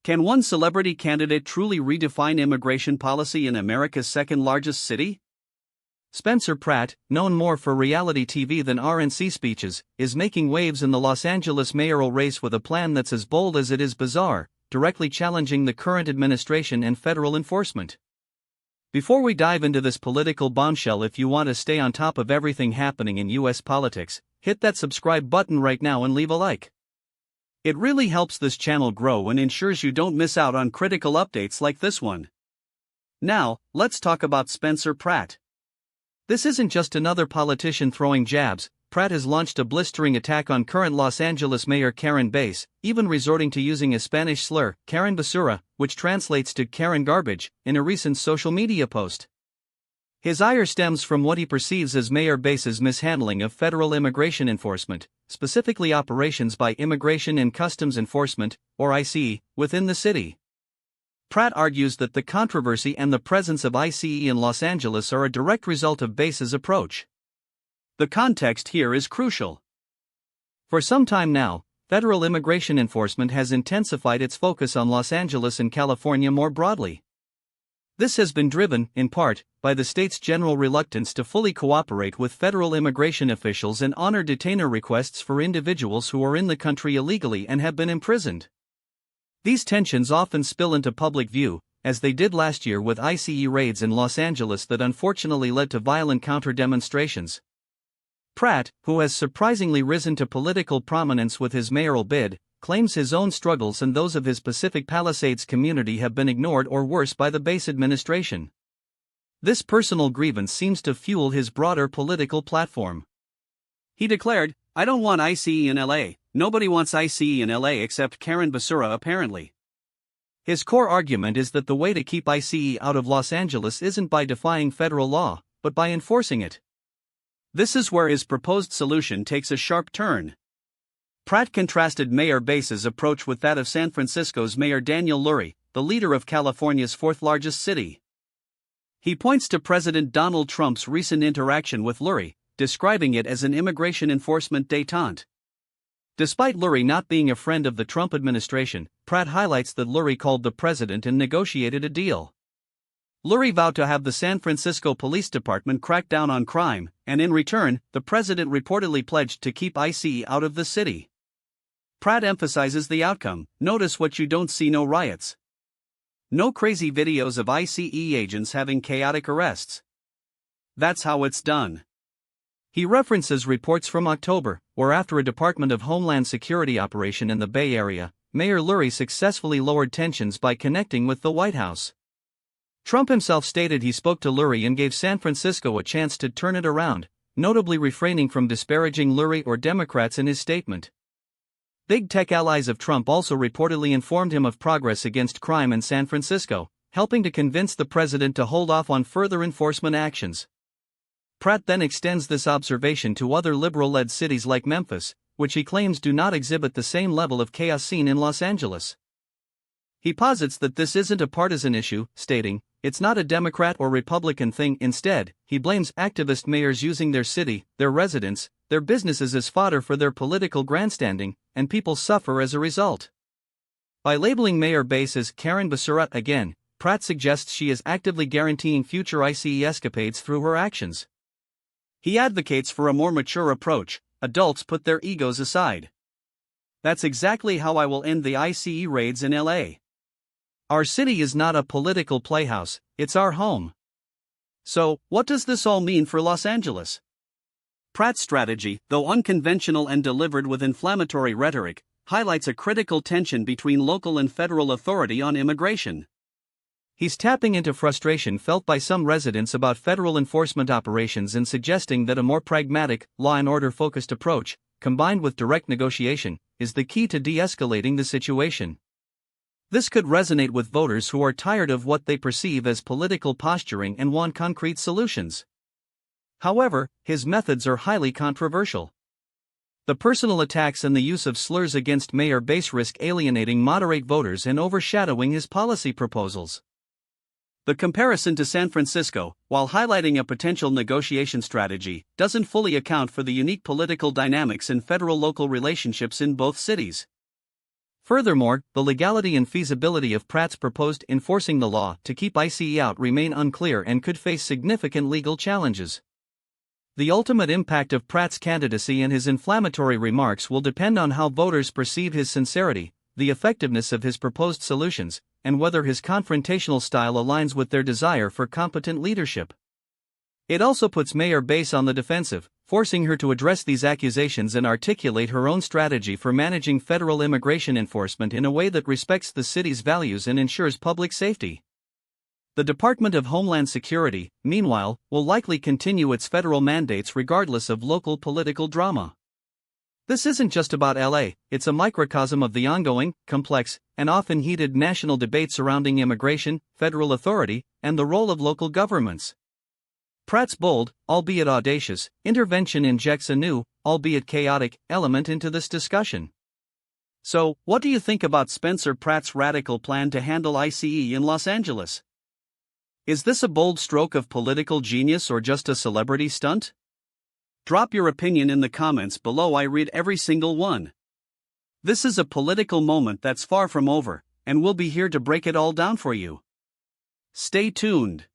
Can one celebrity candidate truly redefine immigration policy in America's second-largest city? Spencer Pratt, known more for reality TV than RNC speeches, is making waves in the Los Angeles mayoral race with a plan that's as bold as it is bizarre, directly challenging the current administration and federal enforcement. Before we dive into this political bombshell, if you want to stay on top of everything happening in US politics, hit that subscribe button right now and leave a like. It really helps this channel grow and ensures you don't miss out on critical updates like this one. Now, let's talk about Spencer Pratt. This isn't just another politician throwing jabs. Pratt has launched a blistering attack on current Los Angeles Mayor Karen Bass, even resorting to using a Spanish slur, Karen Basura, which translates to Karen Garbage, in a recent social media post. His ire stems from what he perceives as Mayor Bass's mishandling of federal immigration enforcement, specifically operations by Immigration and Customs Enforcement, or ICE, within the city. Pratt argues that the controversy and the presence of ICE in Los Angeles are a direct result of Bass's approach. The context here is crucial. For some time now, federal immigration enforcement has intensified its focus on Los Angeles and California more broadly. This has been driven, in part, by the state's general reluctance to fully cooperate with federal immigration officials and honor detainer requests for individuals who are in the country illegally and have been imprisoned. These tensions often spill into public view, as they did last year with ICE raids in Los Angeles that unfortunately led to violent counter-demonstrations. Pratt, who has surprisingly risen to political prominence with his mayoral bid, claims his own struggles and those of his Pacific Palisades community have been ignored or worse by the Bass administration. This personal grievance seems to fuel his broader political platform. He declared, "I don't want ICE in LA, nobody wants ICE in LA except Karen Basura apparently." His core argument is that the way to keep ICE out of Los Angeles isn't by defying federal law, but by enforcing it. This is where his proposed solution takes a sharp turn. Pratt contrasted Mayor Bass's approach with that of San Francisco's Mayor Daniel Lurie, the leader of California's fourth-largest city. He points to President Donald Trump's recent interaction with Lurie, describing it as an immigration enforcement détente. Despite Lurie not being a friend of the Trump administration, Pratt highlights that Lurie called the president and negotiated a deal. Lurie vowed to have the San Francisco Police Department crack down on crime, and in return, the president reportedly pledged to keep ICE out of the city. Pratt emphasizes the outcome: notice what you don't see, no riots. No crazy videos of ICE agents having chaotic arrests. That's how it's done. He references reports from October, where after a Department of Homeland Security operation in the Bay Area, Mayor Lurie successfully lowered tensions by connecting with the White House. Trump himself stated he spoke to Lurie and gave San Francisco a chance to turn it around, notably refraining from disparaging Lurie or Democrats in his statement. Big tech allies of Trump also reportedly informed him of progress against crime in San Francisco, helping to convince the president to hold off on further enforcement actions. Pratt then extends this observation to other liberal-led cities like Memphis, which he claims do not exhibit the same level of chaos seen in Los Angeles. He posits that this isn't a partisan issue, stating, "It's not a Democrat or Republican thing." Instead, he blames activist mayors using their city, their residents, their businesses as fodder for their political grandstanding, and people suffer as a result. By labeling Mayor Bass as Karen Basura again, Pratt suggests she is actively guaranteeing future ICE escapades through her actions. He advocates for a more mature approach: adults put their egos aside. "That's exactly how I will end the ICE raids in LA. Our city is not a political playhouse, it's our home." So, what does this all mean for Los Angeles? Pratt's strategy, though unconventional and delivered with inflammatory rhetoric, highlights a critical tension between local and federal authority on immigration. He's tapping into frustration felt by some residents about federal enforcement operations and suggesting that a more pragmatic, law and order focused approach, combined with direct negotiation, is the key to de-escalating the situation. This could resonate with voters who are tired of what they perceive as political posturing and want concrete solutions. However, his methods are highly controversial. The personal attacks and the use of slurs against Mayor Bass risk alienating moderate voters and overshadowing his policy proposals. The comparison to San Francisco, while highlighting a potential negotiation strategy, doesn't fully account for the unique political dynamics and federal-local relationships in both cities. Furthermore, the legality and feasibility of Pratt's proposed enforcing the law to keep ICE out remain unclear and could face significant legal challenges. The ultimate impact of Pratt's candidacy and his inflammatory remarks will depend on how voters perceive his sincerity, the effectiveness of his proposed solutions, and whether his confrontational style aligns with their desire for competent leadership. It also puts Mayor Bass on the defensive, forcing her to address these accusations and articulate her own strategy for managing federal immigration enforcement in a way that respects the city's values and ensures public safety. The Department of Homeland Security, meanwhile, will likely continue its federal mandates regardless of local political drama. This isn't just about LA, it's a microcosm of the ongoing, complex, and often heated national debate surrounding immigration, federal authority, and the role of local governments. Pratt's bold, albeit audacious, intervention injects a new, albeit chaotic, element into this discussion. So, what do you think about Spencer Pratt's radical plan to handle ICE in Los Angeles? Is this a bold stroke of political genius or just a celebrity stunt? Drop your opinion in the comments below. I read every single one. This is a political moment that's far from over, and we'll be here to break it all down for you. Stay tuned.